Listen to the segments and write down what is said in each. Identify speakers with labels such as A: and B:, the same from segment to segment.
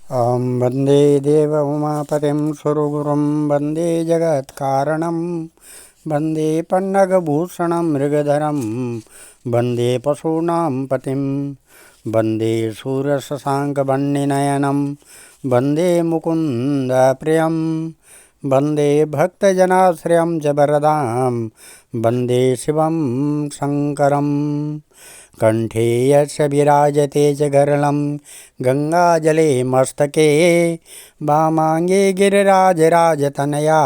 A: ॐ वन्दे देव उमापतिं सुरगुरुं वन्दे जगत्कारणं वन्दे पन्नगभूषणं मृगधरं वन्दे पशूनां पतिं वन्दे शूरशशाङ्कवह्निनयनं वन्दे मुकुन्दप्रियं वन्दे भक्तजनाश्रयं च वरदां वन्दे शिवं शङ्करम् कंठे यस्य विराजते च गरलं गंगाजले मस्तके वामांगे गिरिराजराजतनया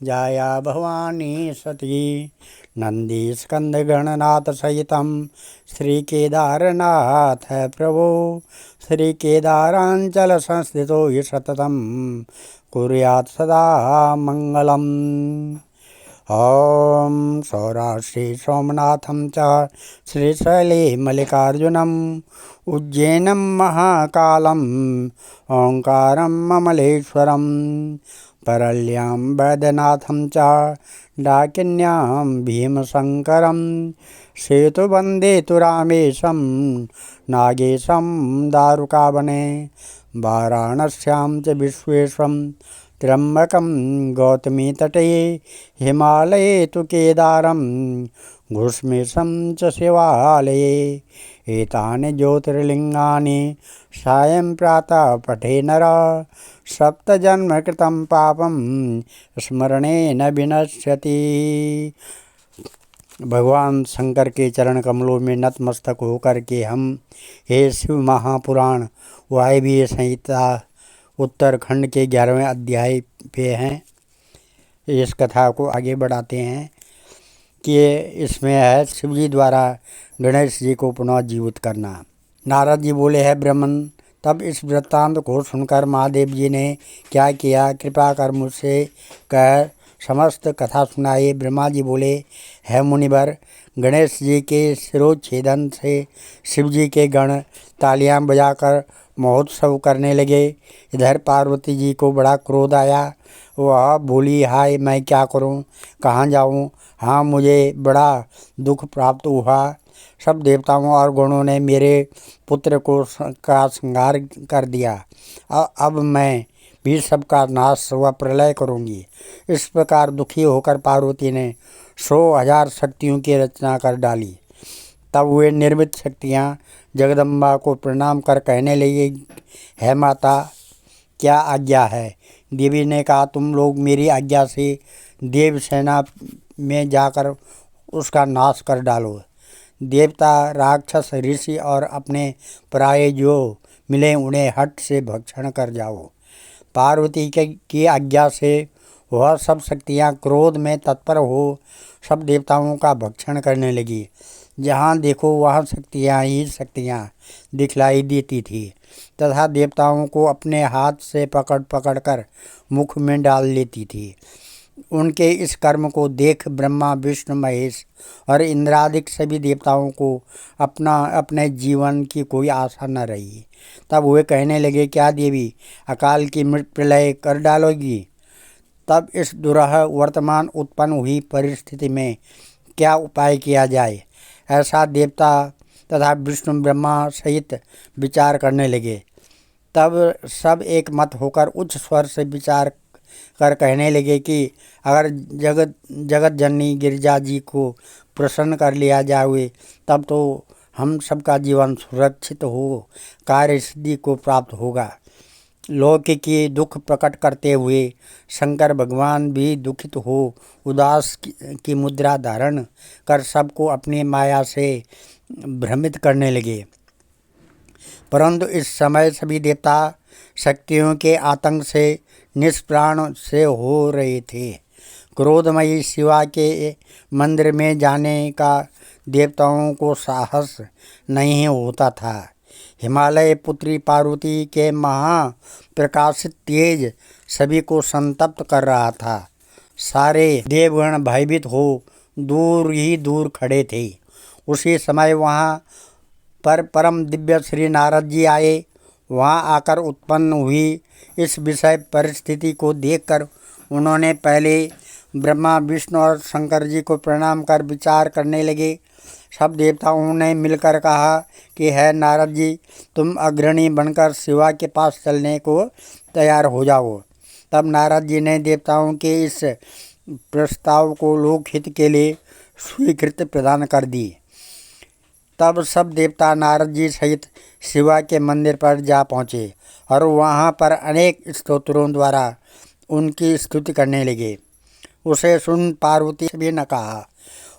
A: जाया भवानी सती नंदीस्कंदगणनाथ सहितं श्रीकेदारनाथ प्रभो श्रीकेदारांचल संस्थितो हि सततं कुर्यात् सदा मंगलम्। ॐ सौराष्ट्रे सोमनाथं च श्रीशैले मल्लिकार्जुनम् उज्जैनं महाकालम् ओंकारं ममलेश्वरं परल्यां वैद्यनाथं च डाकिन्यां भीमशङ्करं सेतुवन्दे तु रामेशं नागेशं दारुकावने वाराणस्यां च विश्वेश्वरं त्र्यम्बकं गौतमीतटे हिमालये तु केदारं घुष्मेशं च शिवालये एतानि ज्योतिर्लिङ्गानि सायं प्रातः पठे नरः सप्तजन्मकृतं पापं स्मरणेन विनश्यति। भगवान शंकर के चरण कमलों में नतमस्तक होकर के हम हे शिव महापुराण वायवीय संहिता उत्तरखंड के 11वें अध्याय पे हैं। इस कथा को आगे बढ़ाते हैं कि इसमें है शिवजी द्वारा गणेश जी को पुनः जीवित करना। नारद जी बोले है ब्रह्मन, तब इस वृत्तांत को सुनकर महादेव जी ने क्या किया, कृपा कर मुझसे कह समस्त कथा सुनाए। ब्रह्मा जी बोले, है मुनिवर, गणेश जी के शिरोच्छेदन से शिव जी के गण तालियां बजाकर महोत्सव करने लगे। इधर पार्वती जी को बड़ा क्रोध आया। वह बोली, हाय मैं क्या करूं, कहाँ जाऊं, हाँ मुझे बड़ा दुख प्राप्त हुआ। सब देवताओं और गणों ने मेरे पुत्र को का संहार कर दिया। अब मैं भी सबका नाश व प्रलय करूंगी। इस प्रकार दुखी होकर पार्वती ने 100,000 शक्तियों की रचना कर डाली। तब वे निर्मित शक्तियाँ जगदम्बा को प्रणाम कर कहने लगी, है माता क्या आज्ञा है। देवी ने कहा, तुम लोग मेरी आज्ञा से देव सेना में जाकर उसका नाश कर डालो। देवता, राक्षस, ऋषि और अपने पराये जो मिले उन्हें हट से भक्षण कर जाओ। पार्वती की आज्ञा से वह सब शक्तियाँ क्रोध में तत्पर हो सब देवताओं का भक्षण करने लगी। जहाँ देखो वहाँ शक्तियाँ ही शक्तियाँ दिखलाई देती थी तथा देवताओं को अपने हाथ से पकड़ पकड़ कर मुख में डाल लेती थी। उनके इस कर्म को देख ब्रह्मा, विष्णु, महेश और इंद्रादिक सभी देवताओं को अपने जीवन की कोई आशा न रही। तब वे कहने लगे, क्या देवी अकाल की मृत प्रलय कर डालोगी। तब इस दुरह वर्तमान उत्पन्न हुई परिस्थिति में क्या उपाय किया जाए, ऐसा देवता तथा विष्णु ब्रह्मा सहित विचार करने लगे। तब सब एक मत होकर उच्च स्वर से विचार कर कहने लगे कि अगर जगत जननी गिरिजा जी को प्रसन्न कर लिया जाए तब तो हम सबका जीवन सुरक्षित हो कार्य सिद्धि को प्राप्त होगा। लौकिक दुख प्रकट करते हुए शंकर भगवान भी दुखित हो उदास की मुद्रा धारण कर सबको अपनी माया से भ्रमित करने लगे। परंतु इस समय सभी देवता शक्तियों के आतंक से निष्प्राण से हो रहे थे। क्रोधमयी शिवा के मंदिर में जाने का देवताओं को साहस नहीं होता था। हिमालय पुत्री पार्वती के महाप्रकाशित तेज सभी को संतप्त कर रहा था। सारे देवगण भयभीत हो दूर ही दूर खड़े थे। उसी समय वहाँ पर परम दिव्य श्री नारद जी आए। वहाँ आकर उत्पन्न हुई इस विषय परिस्थिति को देखकर उन्होंने पहले ब्रह्मा, विष्णु और शंकर जी को प्रणाम कर विचार करने लगे। सब देवताओं ने मिलकर कहा कि है नारद जी, तुम अग्रणी बनकर शिवा के पास चलने को तैयार हो जाओ। तब नारद जी ने देवताओं के इस प्रस्ताव को लोकहित के लिए स्वीकृति प्रदान कर दी। तब सब देवता नारद जी सहित शिवा के मंदिर पर जा पहुँचे और वहाँ पर अनेक स्तोत्रों द्वारा उनकी स्तुति करने लगे। उसे सुन पार्वती भी न कहा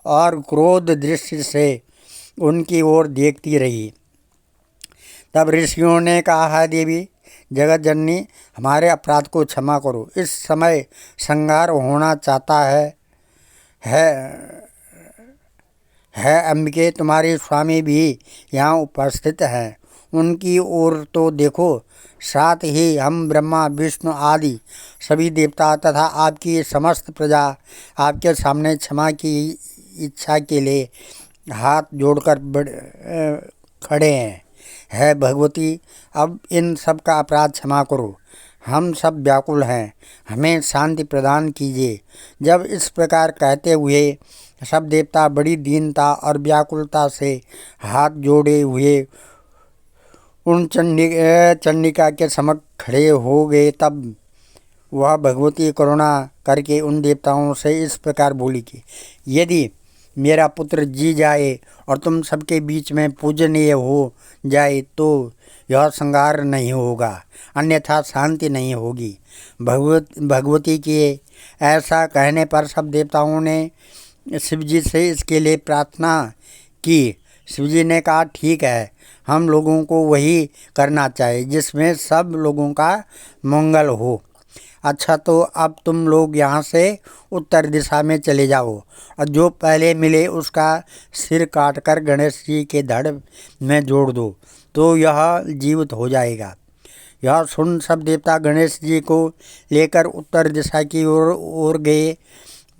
A: और क्रोध दृष्टि से उनकी ओर देखती रही। तब ऋषियों ने कहा, देवी जगत जननी, हमारे अपराध को क्षमा करो। इस समय संहार होना चाहता है अंबिके, तुम्हारे स्वामी भी यहाँ उपस्थित हैं, उनकी ओर तो देखो। साथ ही हम ब्रह्मा विष्णु आदि सभी देवता तथा आपकी समस्त प्रजा आपके सामने क्षमा की इच्छा के लिए हाथ जोड़कर खड़े हैं। है भगवती, अब इन सब का अपराध क्षमा करो। हम सब व्याकुल हैं, हमें शांति प्रदान कीजिए। जब इस प्रकार कहते हुए सब देवता बड़ी दीनता और व्याकुलता से हाथ जोड़े हुए उन चंडिका के समक्ष खड़े हो गए, तब वह भगवती करुणा करके उन देवताओं से इस प्रकार बोली कि यदि मेरा पुत्र जी जाए और तुम सबके बीच में पूजनीय हो जाए तो यह संहार नहीं होगा, अन्यथा शांति नहीं होगी। भगवती के ऐसा कहने पर सब देवताओं ने शिवजी से इसके लिए प्रार्थना की। शिवजी ने कहा, ठीक है, हम लोगों को वही करना चाहिए जिसमें सब लोगों का मंगल हो। अच्छा, तो अब तुम लोग यहाँ से उत्तर दिशा में चले जाओ और जो पहले मिले उसका सिर काटकर गणेश जी के धड़ में जोड़ दो तो यह जीवित हो जाएगा। यह सुन सब देवता गणेश जी को लेकर उत्तर दिशा की ओर गए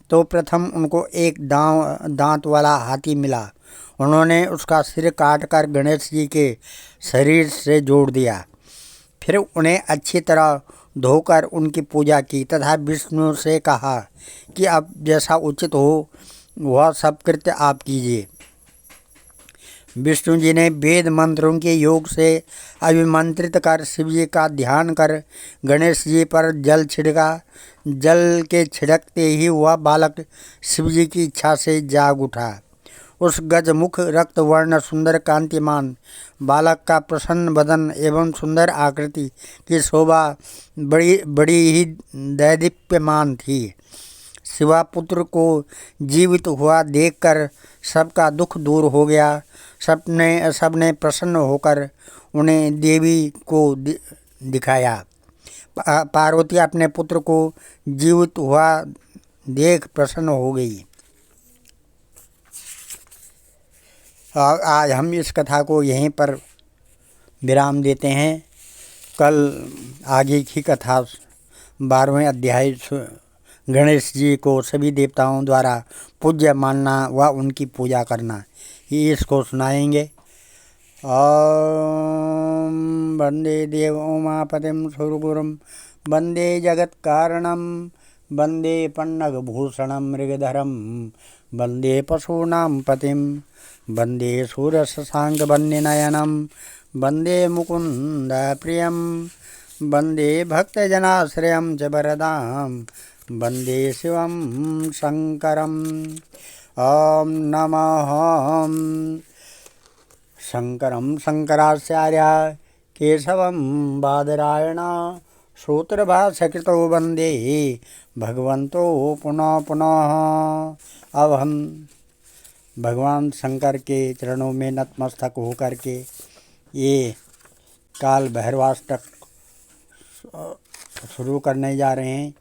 A: तो प्रथम उनको एक दांत वाला हाथी मिला। उन्होंने उसका सिर काटकर गणेश जी के शरीर से जोड़ दिया। फिर उन्हें अच्छी तरह धोकर उनकी पूजा की तथा विष्णु से कहा कि अब जैसा उचित हो वह सब कृत्य आप कीजिए। विष्णु जी ने वेद मंत्रों के योग से अभिमंत्रित कर शिव जी का ध्यान कर गणेश जी पर जल छिड़का। जल के छिड़कते ही वह बालक शिव जी की इच्छा से जाग उठा। उस गजमुख रक्त वर्ण सुंदर कांतिमान बालक का प्रसन्न बदन एवं सुंदर आकृति की शोभा बड़ी ही दैदीप्यमान थी। शिवापुत्र को जीवित हुआ देखकर सबका दुख दूर हो गया। सबने प्रसन्न होकर उन्हें देवी को दिखाया। पार्वती अपने पुत्र को जीवित हुआ देख प्रसन्न हो गई। आज हम इस कथा को यहीं पर विराम देते हैं। कल आगे की कथा 12वें अध्याय गणेश जी को सभी देवताओं द्वारा पूज्य मानना व उनकी पूजा करना, ये इसको सुनाएंगे। ओम वंदे देव उमापतिं सुरगुरुं वंदे जगत कारणं वंदे पन्नगभूषणं मृगधरं वंदे पशूनां पतिं वंदे शूरशशाङ्कवन्यनयनं वंदे मुकुन्द प्रियं वंदे भक्तजनाश्रयं च वरदां वंदे शिवं शंकरं। ओम नमः शंकरं शंकराचार्य केशवं बादरायण सूत्रभाष्यकृतो वंदे भगवन्तो पुनः पुनः। अब हम भगवान शंकर के चरणों में नतमस्तक होकर के ये काल भैरवाष्टक शुरू करने जा रहे हैं,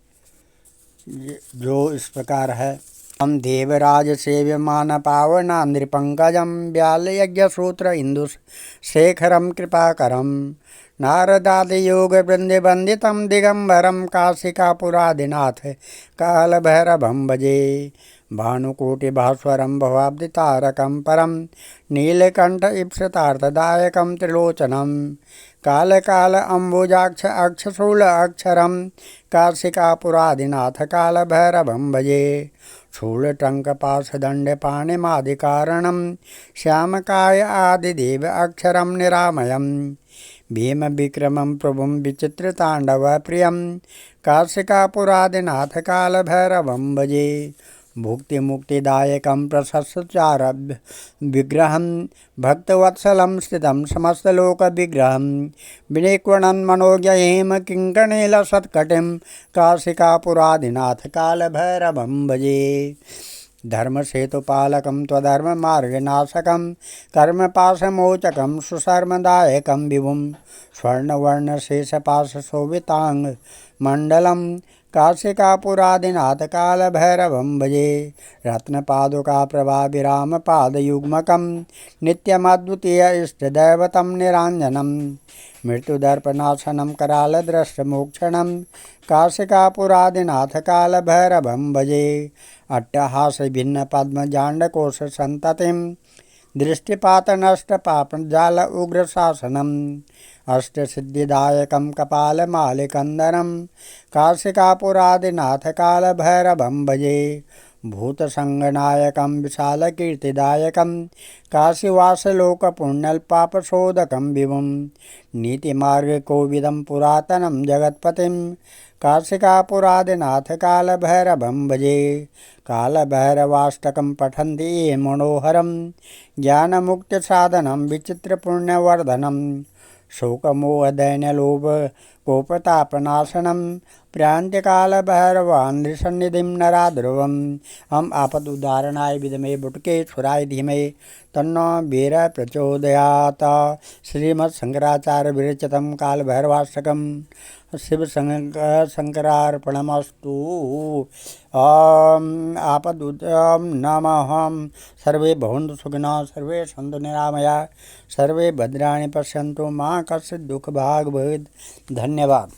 A: जो इस प्रकार है। हम देवराज सेव्यमान पावना नृपंकजं व्याल यज्ञ सूत्र इंदु शेखरम कृपाकरम नारदादि योग वृंदे वंदितम दिगंबरम काशिकापुरादिनाथ काल भैरवं भजे भानुकोटि भास्वरं भवाब्दितारकं परं नीलकंठ इप्सितार्थदायकं त्रिलोचनं काल काल अम्बुजाक्ष अक्षशूल अक्षरं काशिकापुरादिनाथ काल भैरवं भजे शूलटङ्कपाशदण्डपाणिमादिकारणं श्यामकाय आदिदेव अक्षरं निरामयं भीमविक्रमं प्रभुं विचित्रताण्डवप्रियं काशिकापुरादिनाथकालभैरवं भजे भुक्तिमुक्तिदायकं प्रशस्तारविग्रहं भक्तवत्सलं स्थितं समस्तलोकविग्रहं विनिक्वणन् मनोज्ञहिं किङ्कणीलसत्कटिं काशिकापुरादिनाथकालभैरवं भजे धर्मसेतुपालकं त्वधर्ममार्गनाशकं कर्मपाशमोचकं सुशर्मदायकं विभुं स्वर्णवर्णशेषपाशशोभिताङ्गमण्डलं काशिकापुरादिनाथकालभैरवं भजे रत्नपादुकाप्रभाविरामपादयुग्मकं नित्यमद्वितीय इष्टदैवतं निराञ्जनं मृत्युदर्पनाशनं करालदृष्टमोक्षणं काशिकापुरादिनाथकालभैरवं भजे अट्टहासभिन्नपद्मजाण्डकोशसन्ततिं दृष्टिपातनष्टपापजाल उग्रशासनम् अष्टसिद्धिदायकं कपालमालिकन्दरं काशिकापुरादिनाथकालभैरवं भजे भूतसङ्गनायकं विशालकीर्तिदायकं काशीवासलोकपुण्यपापशोधकं विभुं नीतिमार्गकोविदं पुरातनं जगत्पतिं काशिकापुरादिनाथकालभैरवं भजे कालभैरवाष्टकं पठन्ति ये मनोहरं ज्ञानमुक्तिसाधनं विचित्रपुण्यवर्धनं शोकमोहदैन्यलोभकोपतापनाशनं प्रान्तिकालभैरवान्निसन्निधिं नराध्रुवं हम आपदुदाहरणाय विद्महे बुटकेश्वराय धीमहि तन्नो वीरः प्रचोदयात्। श्रीमत्शंकराचार्य विरचितं कालभैरवाष्टकं शिवशंकरार्पणमस्तु। आपदुदयं नमः। सर्वे भवन्तु सुखिनः, सर्वे सन्तु निरामयाः, सर्वे भद्राणि पश्यन्तु मा कश्चित् दुःखभाग् भवेत्। धन्यवाद।